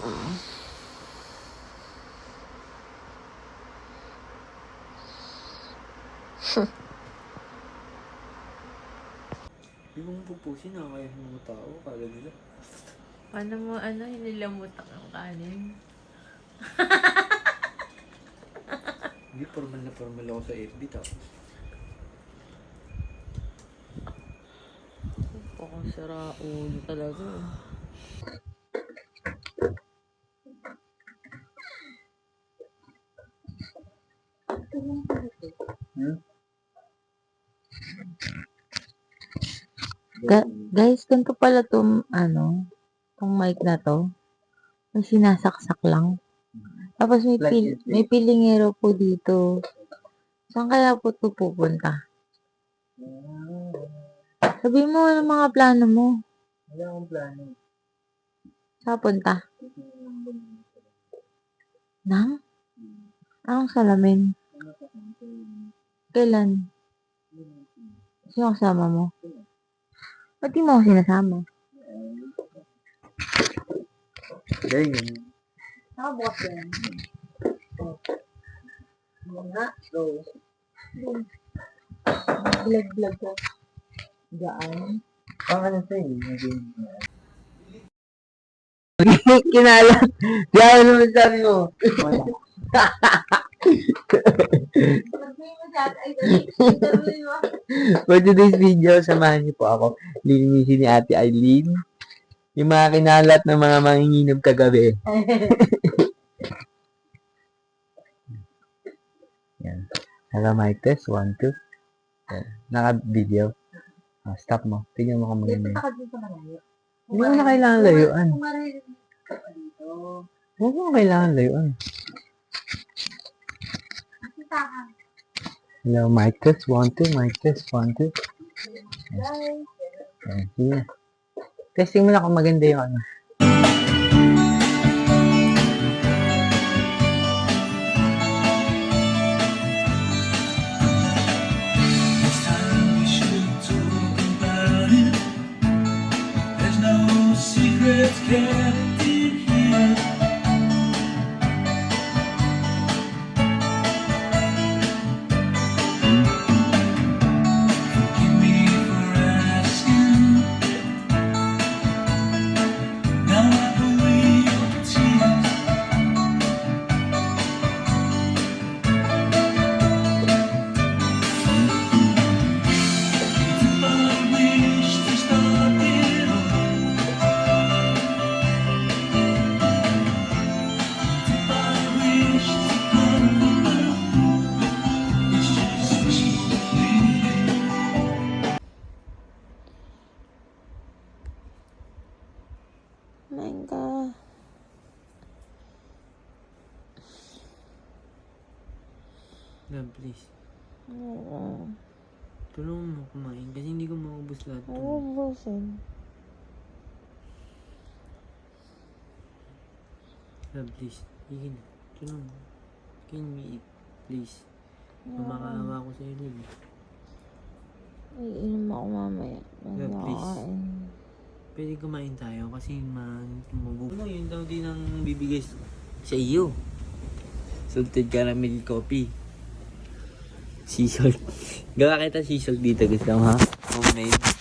Hindi mo pupusin na kaya ng mga tao. Kala nila. Paano mo, hinilamutak ang kanin? Hindi, formal ako sa FB tapos. Pakang sira ulo talaga. Guys, ganito pala itong, itong mic na to. May sinasaksak lang. Tapos may pilingero po dito. Saan kaya po ito pupunta? Sabihin mo ang mga plano mo. Wala akong plano. Saan punta? Nang? Anong salamin? Kailan? Sino kasama mo? Ba't di mo ako sinasama? Ganyan. Nakabukas yan. Mga, go. Vlog ko. Gaan. Ano sa'yo? Kinalat. Diyan naman sabi mo. Wala. For today's video, samahan niyo po ako. Lilinisin ni Ate Eileen. Yung mga kinalat ng mga manginginom kagabi. Yan. Naka-mic test. 1, 2. Yan. Naka-video. Stop mo. Tingnan mo kung maganda yun. Hindi mo na kailangan layuan. Huwag mo kailangan layuan. Hello, mic test. 1, 2. Mic test. 1, 2. Yan. Sige. Testing mo na kung maganda yung ano. My God. Love, please. Oo. Tulungan mo kumain kasi hindi ko maubos lahat. Ubusin. Love, please. Higin na. Tulungan mo. Can we eat, please? Mamakaawa ko sa'yo, Lily. Iinom ako mamaya. Love, please. Nakakain. Pwede kumain tayo kasi mabubuo. Ano yun daw din ang bibigay sa iyo? Salted caramel coffee. Sea salt. Gawa kita sea salt dito, gusto mo ha? Homemade.